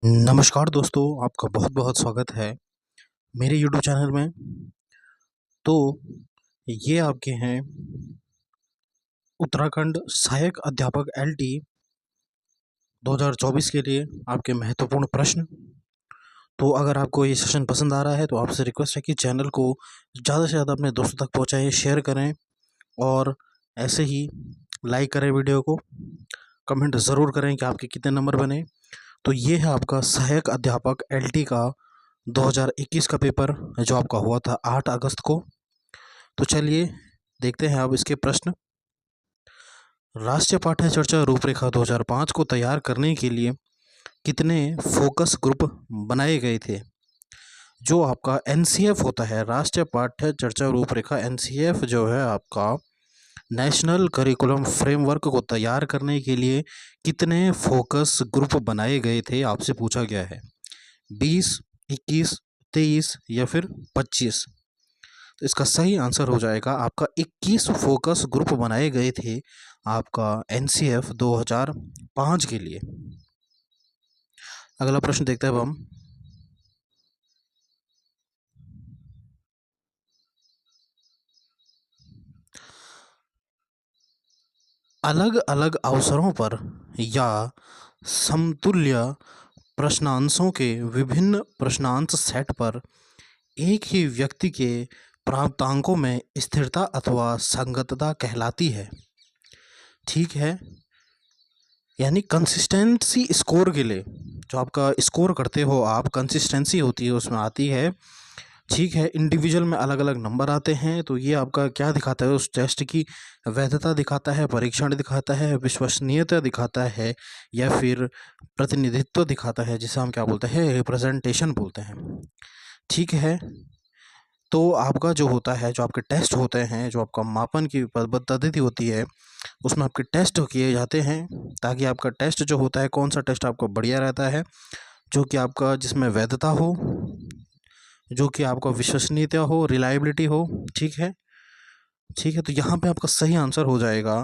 नमस्कार दोस्तों, आपका बहुत बहुत स्वागत है मेरे यूट्यूब चैनल में। तो ये आपके हैं उत्तराखंड सहायक अध्यापक LT 2024 के लिए आपके महत्वपूर्ण प्रश्न। तो अगर आपको ये सेशन पसंद आ रहा है तो आपसे रिक्वेस्ट है कि चैनल को ज़्यादा से ज़्यादा अपने दोस्तों तक पहुँचाएँ, शेयर करें और ऐसे ही लाइक करें वीडियो को। कमेंट ज़रूर करें कि आपके कितने नंबर बने। तो ये है आपका सहायक अध्यापक LT का 2021 का पेपर जो आपका हुआ था 8 अगस्त को। तो चलिए देखते हैं अब इसके प्रश्न। राष्ट्रीय पाठ्य चर्चा रूपरेखा 2005 को तैयार करने के लिए कितने फोकस ग्रुप बनाए गए थे? जो आपका NCF होता है, राष्ट्रीय पाठ्य चर्चा रूपरेखा, NCF जो है आपका नेशनल करिकुलम फ्रेमवर्क को तैयार करने के लिए कितने फोकस ग्रुप बनाए गए थे आपसे पूछा गया है। 20, 21, 23 या फिर 25। तो इसका सही आंसर हो जाएगा आपका 21 फोकस ग्रुप बनाए गए थे आपका NCF 2005 के लिए। अगला प्रश्न देखते हैं अब हम। अलग अलग अवसरों पर या समतुल्य प्रश्नांशों के विभिन्न प्रश्नांश सेट पर एक ही व्यक्ति के प्राप्तांकों में स्थिरता अथवा संगतता कहलाती है। ठीक है, यानी कंसिस्टेंसी स्कोर के लिए जो आपका स्कोर करते हो आप, कंसिस्टेंसी होती है उसमें आती है। ठीक है, इंडिविजुअल में अलग अलग नंबर आते हैं। तो ये आपका क्या दिखाता है? उस टेस्ट की वैधता दिखाता है, परीक्षण दिखाता है, विश्वसनीयता दिखाता है या फिर प्रतिनिधित्व दिखाता है, जिसे हम क्या बोलते हैं? रिप्रेजेंटेशन बोलते हैं। ठीक है, तो आपका जो होता है, जो आपके टेस्ट होते हैं, जो आपका मापन की पद्धति होती है, उसमें आपके टेस्ट किए जाते हैं ताकि आपका टेस्ट जो होता है, कौन सा टेस्ट आपका बढ़िया रहता है, जो कि आपका जिसमें वैधता हो, जो कि आपका विश्वसनीयता हो, रिलायबिलिटी हो। ठीक है, ठीक है। तो यहाँ पे आपका सही आंसर हो जाएगा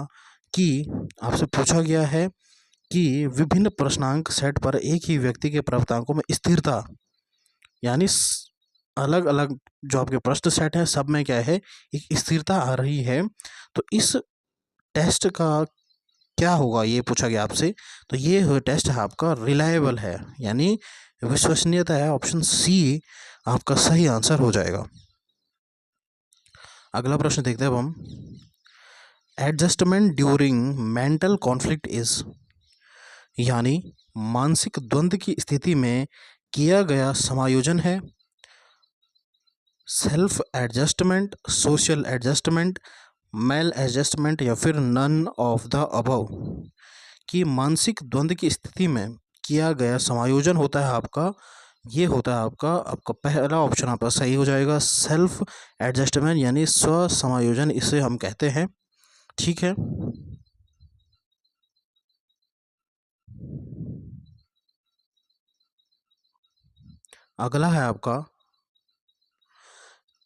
कि आपसे पूछा गया है कि विभिन्न प्रश्नांक सेट पर एक ही व्यक्ति के प्राप्तांकों में स्थिरता, यानी अलग अलग जो आपके प्रश्न सेट है सब में क्या है, एक स्थिरता आ रही है। तो इस टेस्ट का क्या होगा, ये पूछा गया आपसे। तो ये टेस्ट है आपका रिलायबल है, यानी विश्वसनीयता है। ऑप्शन सी आपका सही आंसर हो जाएगा। अगला प्रश्न देखते हैं अब हम। Adjustment during mental conflict is, यानी मानसिक द्वंद्व की स्थिति में किया गया समायोजन है self adjustment, social adjustment, male adjustment या फिर नन ऑफ द अबव। कि मानसिक द्वंद्व की स्थिति में किया गया समायोजन होता है आपका, ये होता है आपका आपका पहला ऑप्शन आपका सही हो जाएगा, सेल्फ एडजस्टमेंट यानी स्व समायोजन इसे हम कहते हैं। ठीक है, अगला है आपका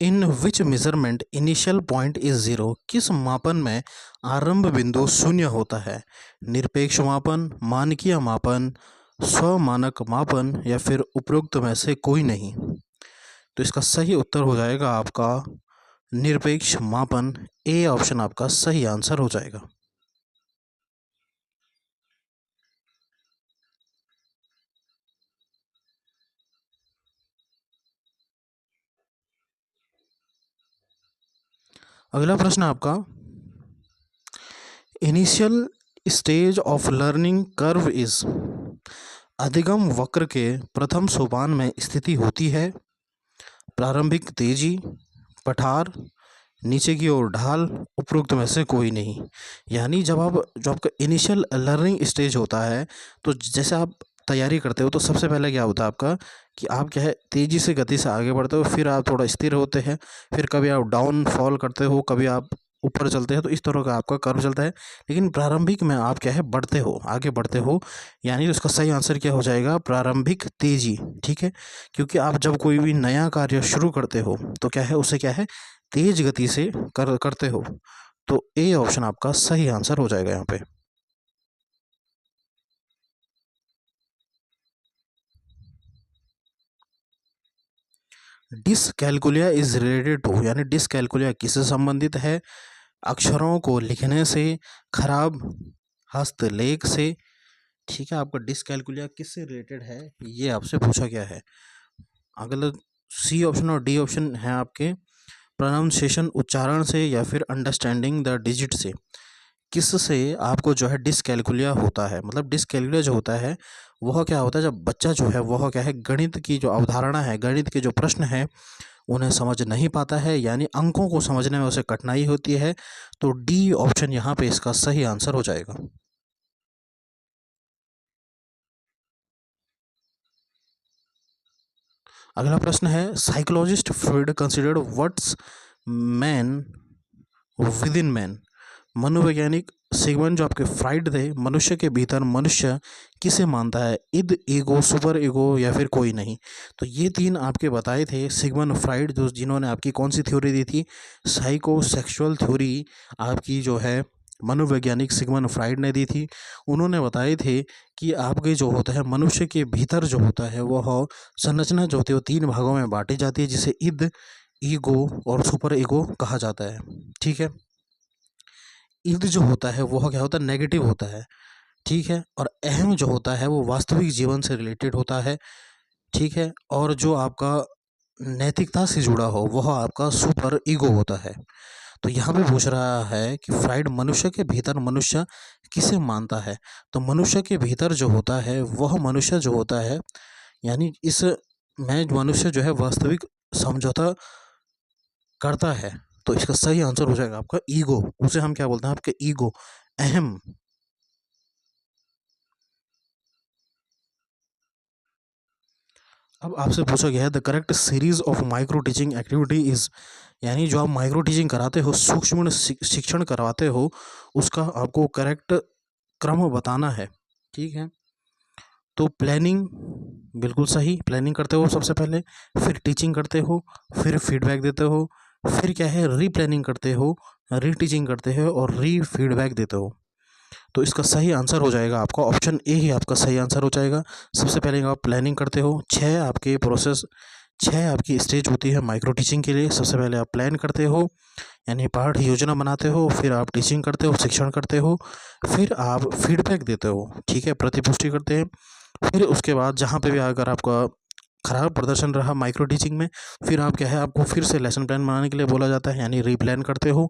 in which measurement initial point is zero. किस मापन में आरंभ बिंदु शून्य होता है? निरपेक्ष मापन, मानकीय मापन, स्वमानक मापन या फिर उपरोक्त में से कोई नहीं। तो इसका सही उत्तर हो जाएगा आपका निरपेक्ष मापन। ए ऑप्शन आपका सही आंसर हो जाएगा। अगला प्रश्न आपका, initial stage of learning curve is, अधिगम वक्र के प्रथम सोपान में स्थिति होती है प्रारंभिक तेजी, पठार, नीचे की ओर ढाल, उपरोक्त में से कोई नहीं। यानी जब आप जो आपका इनिशियल लर्निंग स्टेज होता है, तो जैसे आप तैयारी करते हो तो सबसे पहले क्या होता है आपका कि आप क्या है, तेज़ी से गति से आगे बढ़ते हो, फिर आप थोड़ा स्थिर होते हैं, फिर कभी आप डाउन फॉल करते हो, कभी आप ऊपर चलते हैं। तो इस तरह का आपका कर्व चलता है। लेकिन प्रारंभिक में आप क्या है, बढ़ते हो, आगे बढ़ते हो। यानी उसका सही आंसर क्या हो जाएगा? प्रारंभिक तेजी। ठीक है, क्योंकि आप जब कोई भी नया कार्य शुरू करते हो तो क्या है, उसे क्या है, तेज गति से करते हो। तो ए ऑप्शन आपका सही आंसर हो जाएगा यहाँ पे। डिसकैलकुलिया इज रिलेटेड टू, यानी डिसकैलकुलिया किससे संबंधित है? अक्षरों को लिखने से, खराब हस्तलेख से। ठीक है, आपका डिसकैलकुलिया किससे रिलेटेड है, ये आपसे पूछा गया है। अगला सी ऑप्शन और डी ऑप्शन है आपके प्रोनाउंसिएशन, उच्चारण से, या फिर अंडरस्टैंडिंग द डिजिट से। किससे आपको जो है डिसकैलकुलिया होता है? मतलब डिसकैलकुलिया जो होता है वह क्या होता है, जब बच्चा जो है वह क्या है, गणित की जो अवधारणा है, गणित के जो प्रश्न है उन्हें समझ नहीं पाता है, यानी अंकों को समझने में उसे कठिनाई होती है। तो डी ऑप्शन यहाँ पे इसका सही आंसर हो जाएगा। अगला प्रश्न है, psychologist Freud considered what's man with in man. मनोवैज्ञानिक सिगमंड जो आपके फ्राइड थे, मनुष्य के भीतर मनुष्य किसे मानता है? इद, ईगो, सुपर ईगो, या फिर कोई नहीं। तो ये तीन आपके बताए थे सिगमंड फ्राइड, जो जिन्होंने आपकी कौन सी थ्योरी दी थी? साइको सेक्सुअल थ्योरी आपकी जो है मनोवैज्ञानिक सिगमंड फ्राइड ने दी थी। उन्होंने बताए थे कि आपके जो होता है मनुष्य के भीतर जो होता है वह संरचना जो होती है वो तीन भागों में बांटी जाती है, जिसे इद, ईगो और सुपर ईगो कहा जाता है। ठीक है, ईद जो होता है वह क्या होता है, नेगेटिव होता है। ठीक है, और अहम जो होता है वो वास्तविक जीवन से रिलेटेड होता है। ठीक है, और जो आपका नैतिकता से जुड़ा हो वह आपका सुपर ईगो होता है। तो यहाँ पे पूछ रहा है कि फ्राइड मनुष्य के भीतर मनुष्य किसे मानता है? तो मनुष्य के भीतर जो होता है वह मनुष्य जो होता है, यानी इस में मनुष्य जो है वास्तविक समझौता करता है। तो इसका सही आंसर हो जाएगा आपका ईगो। उसे हम क्या बोलते हैं? आपके ईगो, अहम। अब आपसे पूछा गया है the correct series of micro teaching activity is, यानी जो आप माइक्रो टीचिंग कराते हो, सूक्ष्म शिक्षण करवाते हो, उसका आपको करेक्ट क्रम बताना है। ठीक है, तो प्लानिंग, बिल्कुल सही, प्लानिंग करते हो सबसे पहले, फिर टीचिंग करते हो, फिर फीडबैक देते हो, फिर क्या है री प्लानिंग करते हो, री टीचिंग करते हो और री फीडबैक देते हो। तो इसका सही आंसर हो जाएगा आपका ऑप्शन ए ही आपका सही आंसर हो जाएगा। सबसे पहले आप प्लानिंग करते हो, छः आपके प्रोसेस, छः आपकी स्टेज होती है माइक्रो टीचिंग के लिए। सबसे पहले आप प्लान करते हो, यानी पाठ योजना बनाते हो, फिर आप टीचिंग करते हो, शिक्षण करते हो, फिर आप फीडबैक देते हो। ठीक है, प्रतिपुष्टि करते हैं। फिर उसके बाद जहाँ पे भी अगर आपका खराब प्रदर्शन रहा माइक्रो टीचिंग में, फिर आप क्या है, आपको फिर से लेसन प्लान बनाने के लिए बोला जाता है, यानी रीप्लान करते हो,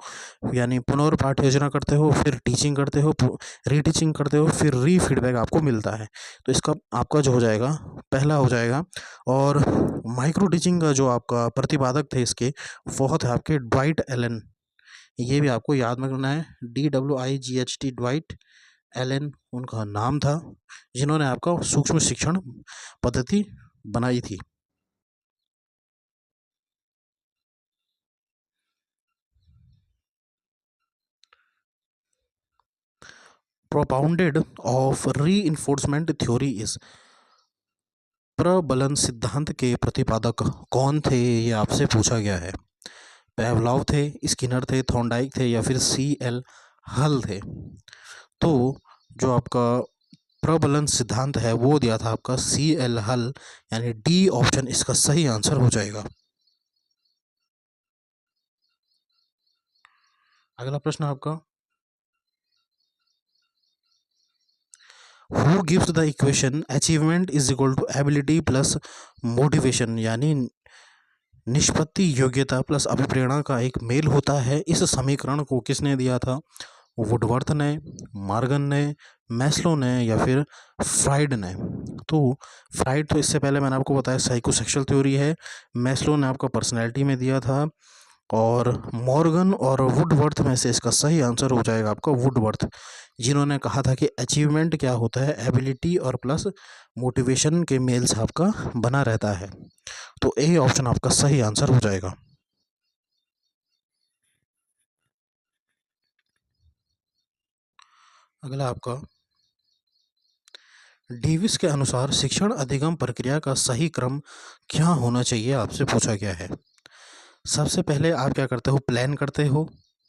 यानी पुनर्पाठ योजना करते हो, फिर टीचिंग करते हो, रीटीचिंग करते हो, फिर री फीडबैक आपको मिलता है। तो इसका आपका जो हो जाएगा पहला हो जाएगा। और माइक्रो टीचिंग का जो आपका प्रतिपादक थे इसके, वो थे आपके ड्वाइट एलन। ये भी आपको याद में रखना है, DWIGHT, ड्वाइट एलन उनका नाम था, जिन्होंने आपका सूक्ष्म शिक्षण पद्धति बनाई थी। Propounded of reinforcement theory is, प्रबलन सिद्धांत के प्रतिपादक कौन थे, ये आपसे पूछा गया है। पेवलॉव थे, स्किनर थे, थॉर्नडाइक थे, या फिर CL हल थे। तो जो आपका प्रबलन सिद्धांत है वो दिया था आपका CL हल, यानी डी ऑप्शन इसका सही आंसर हो जाएगा। अगला प्रश्न आपका, who gives the equation achievement is equal to ability plus motivation, यानी निष्पत्ति योग्यता प्लस अभिप्रेरणा का एक मेल होता है। इस समीकरण को किसने दिया था? वुडवर्थ ने, मार्गन ने, मैस्लो ने, या फिर फ्राइड ने? तो फ्राइड तो इससे पहले मैंने आपको बताया साइकोसेक्सुअल थ्योरी है, मैस्लो ने आपका पर्सनैलिटी में दिया था, और मॉर्गन और वुडवर्थ में से इसका सही आंसर हो जाएगा आपका वुडवर्थ, जिन्होंने कहा था कि अचीवमेंट क्या होता है, एबिलिटी और प्लस मोटिवेशन के मेल से आपका बना रहता है। तो ए ऑप्शन आपका सही आंसर हो जाएगा। अगला आपका, डेविस के अनुसार शिक्षण अधिगम प्रक्रिया का सही क्रम क्या होना चाहिए, आपसे पूछा गया है। सबसे पहले आप क्या करते हो, प्लान करते हो।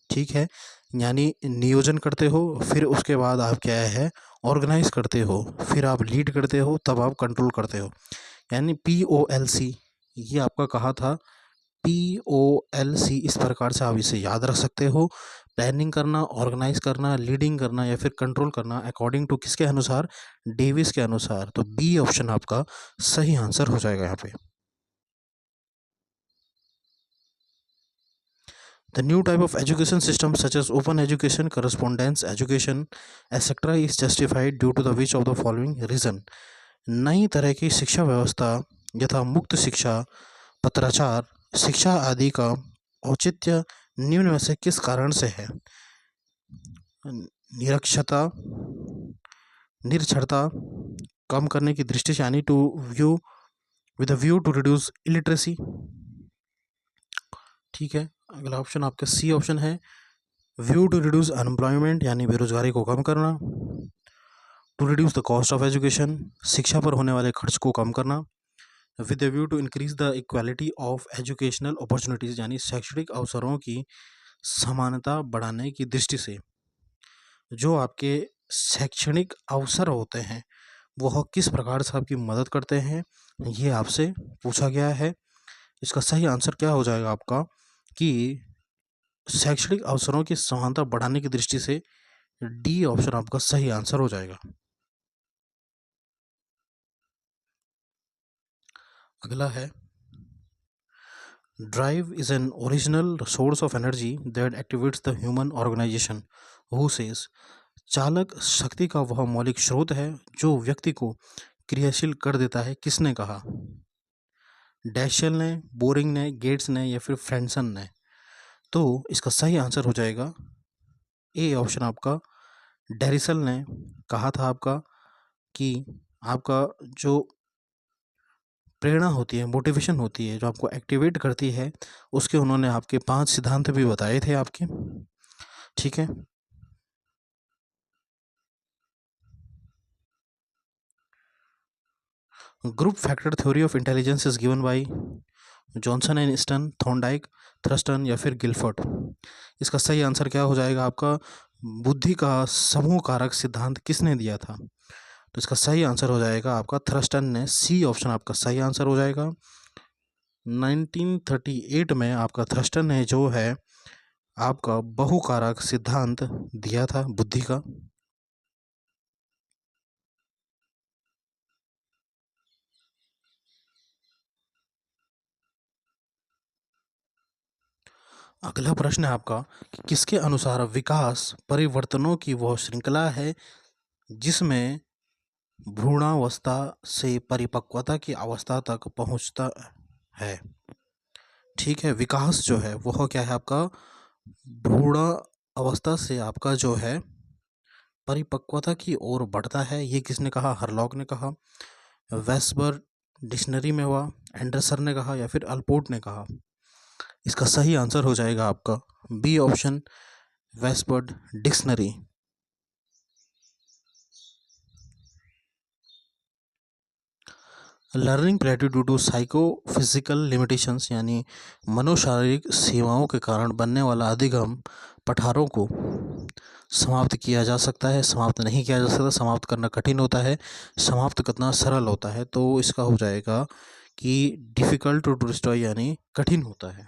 ठीक है, यानी नियोजन करते हो, फिर उसके बाद आप क्या है ऑर्गेनाइज करते हो, फिर आप लीड करते हो, तब आप कंट्रोल करते हो, यानी POLC, ये आपका कहा था POLC। इस प्रकार से आप इसे याद रख सकते हो। प्लानिंग करना, ऑर्गेनाइज करना, लीडिंग करना या फिर कंट्रोल करना अकॉर्डिंग टू किसके अनुसार? डेविस के अनुसार। तो बी ऑप्शन आपका सही आंसर हो जाएगा यहाँ पे। The new type of education system such as open education, correspondence education, etc. is justified due to the which of the following reason? नई तरह की शिक्षा व्यवस्था यथा मुक्त शिक्षा, पत्राचार शिक्षा आदि का औचित्य निम्न में से किस कारण से है? निरक्षरता, निरक्षरता कम करने की दृष्टि से, यानी to view with a view to reduce illiteracy. ठीक है, अगला ऑप्शन आपका सी ऑप्शन है, व्यू टू रिड्यूस अनएम्प्लॉयमेंट यानी बेरोजगारी को कम करना। To reduce the cost of education, शिक्षा पर होने वाले खर्च को कम करना। With view to increase the equality of educational opportunities यानी शैक्षणिक अवसरों की समानता बढ़ाने की दृष्टि से। जो आपके शैक्षणिक अवसर होते हैं वह किस प्रकार से आपकी मदद करते हैं, ये आपसे पूछा गया है। इसका सही आंसर क्या हो जाएगा आपका कि शैक्षणिक अवसरों की समानता बढ़ाने की दृष्टि से डी ऑप्शन आपका सही आंसर हो जाएगा। अगला है, drive is an original source of energy that activates the human organization who says. चालक शक्ति का वह मौलिक स्रोत है जो व्यक्ति को क्रियाशील कर देता है, किसने कहा? डैशल ने, बोरिंग ने, गेट्स ने या फिर फ्रेंसन ने? तो इसका सही आंसर हो जाएगा ए ऑप्शन आपका डेरिसल ने कहा था आपका कि आपका जो प्रेरणा होती है, मोटिवेशन होती है, जो आपको एक्टिवेट करती है, उसके उन्होंने आपके 5 सिद्धांत भी बताए थे आपके। ठीक है, group factor theory of intelligence is given by Johnson and Stun, Thorndike, Thurstone या फिर गिलफोर्ड? इसका सही आंसर क्या हो जाएगा आपका? बुद्धि का समूह कारक सिद्धांत किसने दिया था? तो इसका सही आंसर हो जाएगा आपका थ्रस्टन ने। सी ऑप्शन आपका सही आंसर हो जाएगा। 1938 में आपका थ्रस्टन ने जो है आपका बहुकारक सिद्धांत दिया था बुद्धि का। अगला प्रश्न है आपका कि किसके अनुसार विकास परिवर्तनों की वह श्रृंखला है जिसमें भ्रूणावस्था से परिपक्वता की अवस्था तक पहुंचता है? ठीक है, विकास जो है वह क्या है आपका? भ्रूण अवस्था से आपका जो है परिपक्वता की ओर बढ़ता है। ये किसने कहा? हरलॉक ने कहा, वेस्बर डिक्शनरी में हुआ, एंडरसन ने कहा या फिर अल्पोर्ट ने कहा? इसका सही आंसर हो जाएगा आपका बी ऑप्शन वेस्पर्ड dictionary. Learning plateau due to psychophysical limitations यानी मनोशारीरिक सीमाओं के कारण बनने वाला अधिगम पठारों को समाप्त किया जा सकता है, समाप्त नहीं किया जा सकता। समाप्त करना कठिन होता है, समाप्त करना सरल होता है। तो इसका हो जाएगा कि डिफ़िकल्ट टू डिस्ट्रॉय यानी कठिन होता है।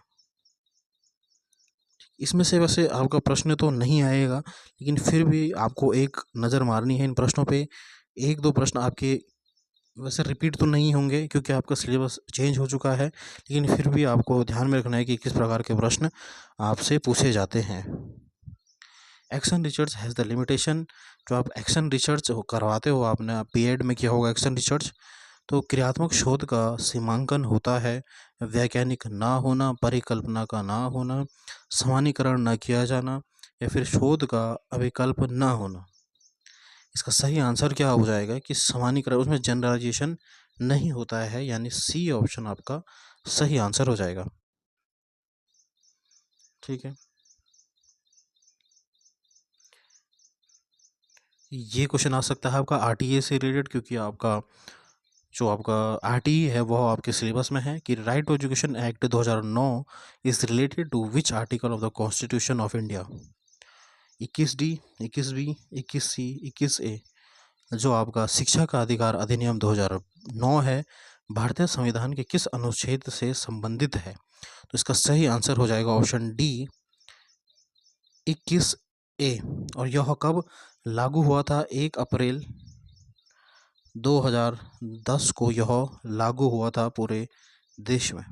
इसमें से वैसे आपका प्रश्न तो नहीं आएगा, लेकिन फिर भी आपको एक नज़र मारनी है इन प्रश्नों पे। एक दो प्रश्न आपके वैसे रिपीट तो नहीं होंगे क्योंकि आपका सिलेबस चेंज हो चुका है, लेकिन फिर भी आपको ध्यान में रखना है कि किस प्रकार के प्रश्न आपसे पूछे जाते हैं। Action research has the limitation. जो आप एक्शन रिसर्च करवाते हो, आपने बीएड में किया होगा एक्शन रिसर्च, तो क्रियात्मक शोध का सीमांकन होता है वैज्ञानिक ना होना, परिकल्पना का ना होना, सामान्यीकरण ना किया जाना या फिर शोध का अविकल्प ना होना। इसका सही आंसर क्या हो जाएगा कि सामान्यीकरण, उसमें जनरलाइजेशन नहीं होता है, यानी सी ऑप्शन आपका सही आंसर हो जाएगा। ठीक है, ये क्वेश्चन आ सकता है आपका आरटीए से रिलेटेड, क्योंकि आपका जो आपका आरटीई है वह आपके सिलेबस में है कि right to education act 2009 is related to which article of the constitution of India? 21D, 21B, 21C, 21A। जो आपका शिक्षा का अधिकार अधिनियम 2009 है भारतीय संविधान के किस अनुच्छेद से संबंधित है? तो इसका सही आंसर हो जाएगा ऑप्शन डी 21A। और यह कब लागू हुआ था? 1 अप्रैल 2010 को यह लागू हुआ था पूरे देश में।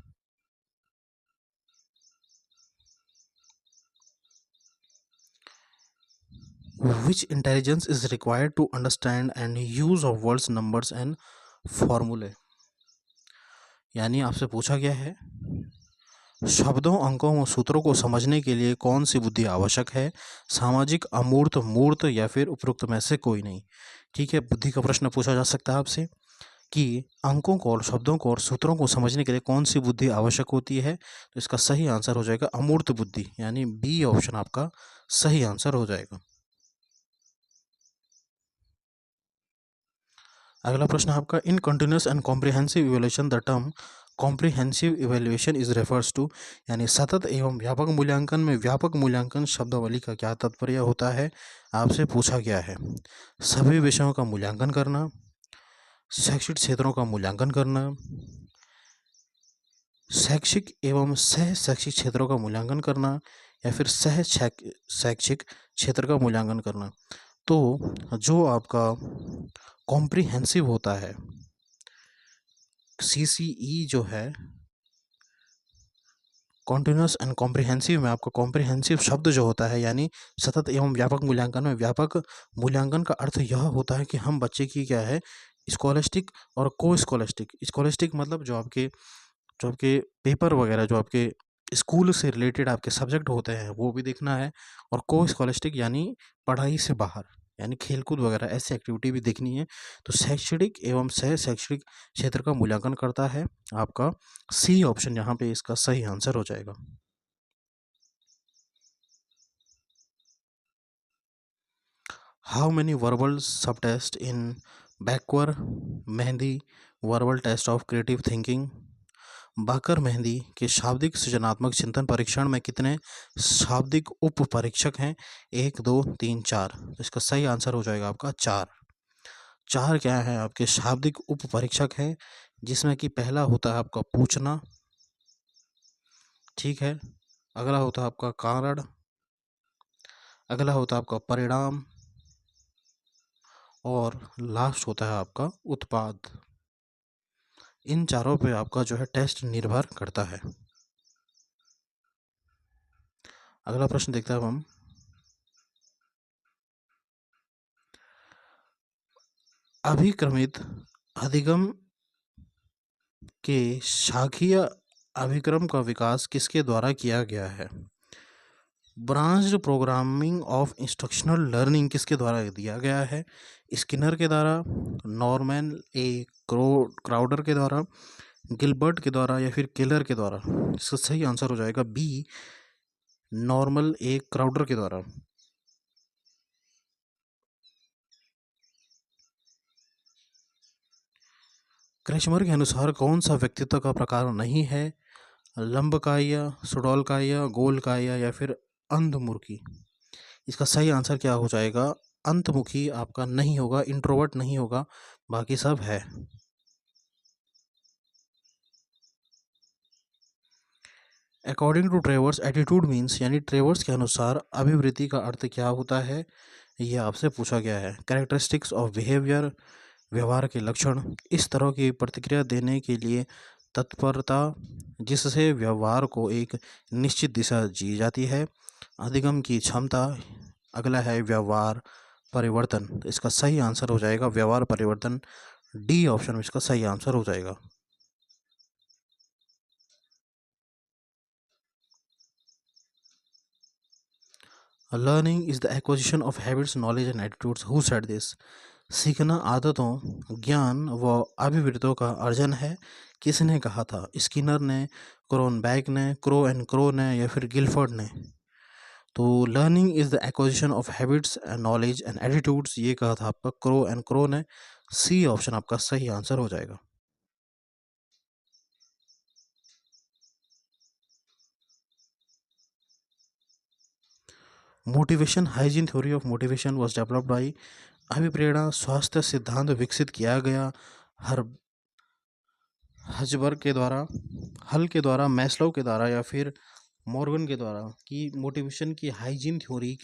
Which intelligence is required to understand and use of words, numbers and formulae? यानी आपसे पूछा गया है शब्दों, अंकों और सूत्रों को समझने के लिए कौन सी बुद्धि आवश्यक है? सामाजिक, अमूर्त, मूर्त या फिर उपरोक्त में से कोई नहीं। ठीक है, बुद्धि का प्रश्न पूछा जा सकता है आपसे कि अंकों को और शब्दों को और सूत्रों को समझने के लिए कौन सी बुद्धि आवश्यक होती है? तो इसका सही आंसर हो जाएगा अमूर्त बुद्धि, यानी बी ऑप्शन आपका सही आंसर हो जाएगा। अगला प्रश्न आपका, in continuous and comprehensive evaluation the term comprehensive evaluation is refers to, यानी सतत एवं व्यापक मूल्यांकन में व्यापक मूल्यांकन शब्दावली का क्या तात्पर्य होता है? आपसे पूछा गया है सभी विषयों का मूल्यांकन करना, शैक्षिक क्षेत्रों का मूल्यांकन करना, शैक्षिक एवं सह शैक्षिक क्षेत्रों का मूल्यांकन करना, या फिर शैक्षिक क्षेत्र का मूल्यांकन करना। तो जो आपका कॉम्प्रिहेंसिव होता है, CCE जो है, कॉन्टिन्यूस एंड कॉम्प्रिहेंसिव में आपका कॉम्प्रिहेंसिव शब्द जो होता है, यानी सतत एवं व्यापक मूल्यांकन में व्यापक मूल्यांकन का अर्थ यह होता है कि हम बच्चे की क्या है, स्कॉलस्टिक और को स्कॉलस्टिक। स्कॉलस्टिक मतलब जो आपके पेपर वगैरह, जो आपके स्कूल से रिलेटेड आपके सब्जेक्ट होते हैं वो भी देखना है, और को स्कॉलस्टिक यानी पढ़ाई से बाहर, यानी खेलकूद वगैरह ऐसी एक्टिविटी भी देखनी है। तो शैक्षणिक एवं सह शैक्षणिक क्षेत्र का मूल्यांकन करता है आपका सी ऑप्शन, यहाँ पे इसका सही आंसर हो जाएगा। How many verbal sub test in Baqer Mehdi verbal test of creative thinking? Baqer Mehdi के शाब्दिक सृजनात्मक चिंतन परीक्षण में कितने शाब्दिक उप परीक्षक हैं? 1, 2, 3, 4। तो इसका सही आंसर हो जाएगा आपका 4। 4 क्या है आपके शाब्दिक उप परीक्षक हैं, जिसमें कि पहला होता है आपका पूछना, ठीक है, अगला होता है आपका कारण, अगला होता है आपका परिणाम, और लास्ट होता है आपका उत्पाद। इन चारों पे आपका जो है टेस्ट निर्भर करता है। अगला प्रश्न देखते हैं अब हम, अभिक्रमित अधिगम के शाखीय अभिक्रम का विकास किसके द्वारा किया गया है? Branched programming of instructional learning किसके द्वारा दिया गया है? स्किनर के द्वारा, नॉर्मन ए क्राउडर के द्वारा, गिलबर्ट के द्वारा, या फिर केलर के द्वारा? इसका सही आंसर हो जाएगा बी, नॉर्मल ए क्राउडर के द्वारा। क्रेचमर के अनुसार कौन सा व्यक्तित्व का प्रकार नहीं है? लंबकाय, सुडौलकाय, गोलकाय, या फिर अंधमुखी? इसका सही आंसर क्या हो जाएगा? अंतमुखी आपका नहीं होगा, इंट्रोवर्ट नहीं होगा, बाकी सब है। According to Travers attitude means, यानी ट्रेवर्स के अनुसार अभिवृत्ति का अर्थ क्या होता है? ये आपसे पूछा गया है। कैरेक्टरिस्टिक्स ऑफ बिहेवियर, व्यवहार के लक्षण, इस तरह की प्रतिक्रिया देने के लिए तत्परता जिससे व्यवहार को एक निश्चित दिशा दी जाती है, अधिगम की क्षमता, अगला है व्यवहार परिवर्तन। तो इसका सही आंसर हो जाएगा व्यवहार परिवर्तन, डी ऑप्शन में इसका सही आंसर हो जाएगा। Learning is the acquisition of habits, knowledge and attitudes, who said this? सीखना आदतों, ज्ञान व अभिवृत्तियों का अर्जन है, किसने कहा था? स्किनर ने, क्रोनबैक ने, क्रो एंड क्रो ने, या फिर गिलफोर्ड ने? तो learning is the acquisition of habits and knowledge and attitudes, ये कहा था आपका क्रो एंड क्रो ने। सी ऑप्शन आपका सही आंसर हो जाएगा। Motivation hygiene theory of motivation was developed by, अभिप्रेरणा स्वास्थ्य सिद्धांत विकसित किया गया हजबर्ग के द्वारा, हल के द्वारा, मैस्लो के द्वारा या फिर मॉर्गन के द्वारा कि मोटिवेशन की हाइजीन थ्योरी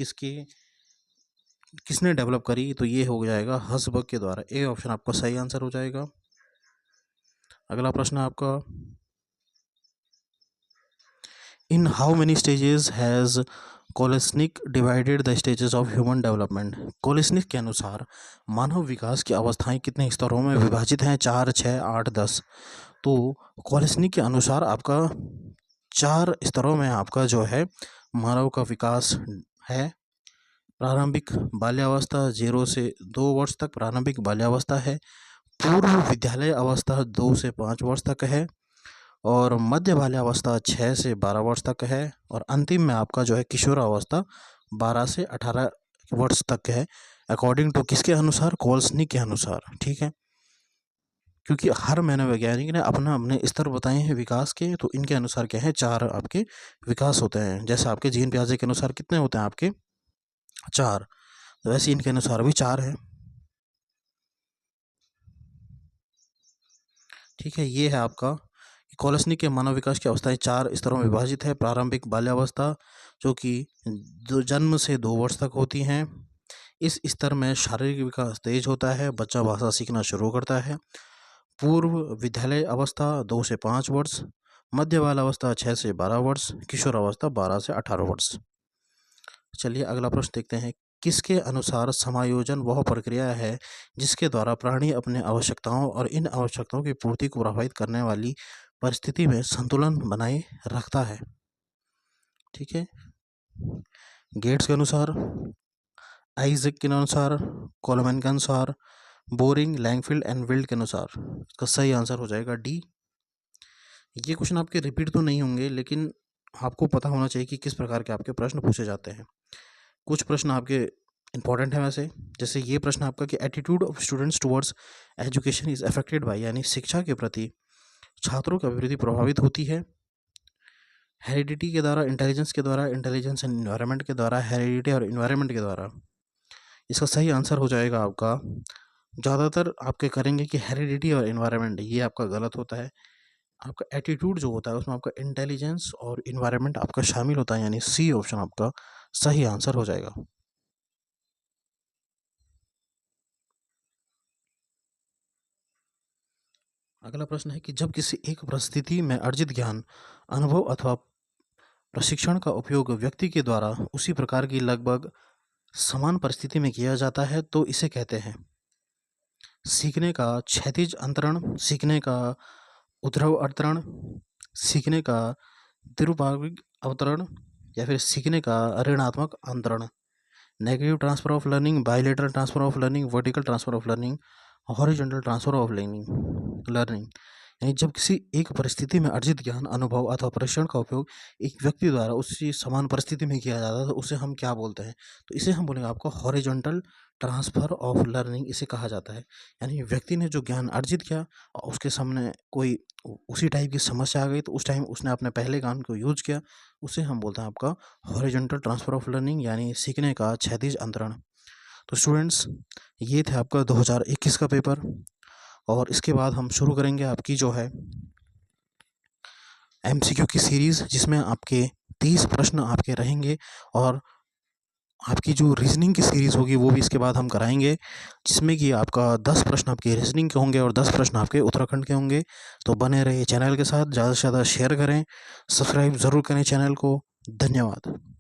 किसने डेवलप करी, तो ये हो जाएगा हसबर्ग के द्वारा। ए ऑप्शन आपका सही आंसर हो जाएगा। अगला प्रश्न है आपका, in how many stages has Kolesnik divided the stages of human development. Kolesnik के अनुसार मानव विकास की अवस्थाएं कितने स्तरों में विभाजित हैं? 4, 6, 8, 10। तो कोलेस्निक के अनुसार आपका 4 स्तरों में आपका जो है मानव का विकास है। प्रारंभिक बाल्यावस्था 0 से 2 वर्ष तक प्रारंभिक बाल्यावस्था है। पूर्व विद्यालय अवस्था 2 से 5 वर्ष तक है। और मध्य बाल्यावस्था 6 से 12 वर्ष तक है। और अंतिम में आपका जो है किशोरावस्था 12 से 18 वर्ष तक है, अकॉर्डिंग टू किसके अनुसार? कोल्सनिक के अनुसार। ठीक है, क्योंकि हर मनोवैज्ञानिक ने अपना अपने स्तर बताए हैं विकास के, तो इनके अनुसार क्या है? 4 आपके विकास होते हैं। जैसे आपके जीन पियाजे के अनुसार कितने होते हैं? आपके 4। तो वैसे इनके अनुसार भी 4 है। ठीक है, ये है आपका कोलेस्निक के मानव विकास की अवस्थाएं 4 स्तरों में विभाजित है। प्रारंभिक बाल्यावस्था जो कि जन्म से 2 वर्ष तक होती हैं। इस स्तर में शारीरिक विकास तेज होता है, बच्चा भाषा सीखना शुरू करता है। पूर्व विद्यालय अवस्था 2 से 5 वर्ष, मध्य बाल्यावस्था 6 से 12 वर्ष, किशोरावस्था 12 से 18 वर्ष। चलिए अगला प्रश्न देखते हैं, किसके अनुसार समायोजन वह प्रक्रिया है जिसके द्वारा प्राणी अपने आवश्यकताओं और इन आवश्यकताओं की पूर्ति को प्रभावित करने वाली परिस्थिति में संतुलन बनाए रखता है? ठीक है, गेट्स के अनुसार, आइजक के अनुसार, कोलमैन के अनुसार, बोरिंग, लैंगफील्ड एंड विल्ड के अनुसार। इसका सही आंसर हो जाएगा डी। ये क्वेश्चन आपके रिपीट तो नहीं होंगे, लेकिन आपको पता होना चाहिए कि किस प्रकार के आपके प्रश्न पूछे जाते हैं। कुछ प्रश्न आपके इंपॉर्टेंट हैं वैसे, जैसे ये प्रश्न आपका कि attitude of students towards education is affected by, यानी शिक्षा के प्रति छात्रों की अभिवृत्ति प्रभावित होती है हेरिडिटी के द्वारा, इंटेलिजेंस के द्वारा, इंटेलिजेंस एंड इन्वायरमेंट के द्वारा, हेरिडिटी और इन्वायरमेंट के द्वारा। इसका सही आंसर हो जाएगा आपका, ज़्यादातर आपके करेंगे कि हेरिडिटी और इन्वायरमेंट, ये आपका गलत होता है। आपका एटीट्यूड जो होता है उसमें आपका इंटेलिजेंस और इन्वायरमेंट आपका शामिल होता है, यानी सी ऑप्शन आपका सही आंसर हो जाएगा। अगला प्रश्न है कि जब किसी एक परिस्थिति में अर्जित ज्ञान, अनुभव अथवा प्रशिक्षण का उपयोग व्यक्ति के द्वारा उसी प्रकार की लगभग समान परिस्थिति में किया जाता है तो इसे कहते हैं सीखने का क्षैतिज अंतरण, सीखने का ऊर्ध्व अवतरण, सीखने का द्विभाषिक अवतरण, या फिर सीखने का ऋणात्मक अंतरण। Negative transfer of learning, bilateral transfer of learning, vertical transfer of learning, horizontal transfer of learning. यानी जब किसी एक परिस्थिति में अर्जित ज्ञान, अनुभव अथवा प्रशिक्षण का उपयोग एक व्यक्ति द्वारा उसी समान परिस्थिति में किया जाता है तो उसे हम क्या बोलते हैं? तो इसे हम बोलेंगे आपका हॉरिजॉन्टल ट्रांसफर ऑफ लर्निंग, इसे कहा जाता है। यानी व्यक्ति ने जो ज्ञान अर्जित किया और उसके सामने कोई उसी टाइप की समस्या आ गई तो उस टाइम उसने अपने पहले ज्ञान को यूज किया, उसे हम बोलते हैं आपका हॉरिजॉन्टल ट्रांसफर ऑफ लर्निंग, यानी सीखने का क्षैतिज अंतरण। तो स्टूडेंट्स, ये थे आपका 2021 का पेपर, और इसके बाद हम शुरू करेंगे आपकी जो है एमसीक्यू की सीरीज़, जिसमें आपके 30 प्रश्न आपके रहेंगे, और आपकी जो रीजनिंग की सीरीज़ होगी वो भी इसके बाद हम कराएंगे, जिसमें कि आपका 10 प्रश्न आपके रीजनिंग के होंगे और 10 प्रश्न आपके उत्तराखंड के होंगे। तो बने रहिए चैनल के साथ, ज़्यादा से ज़्यादा शेयर करें, सब्सक्राइब ज़रूर करें चैनल को। धन्यवाद।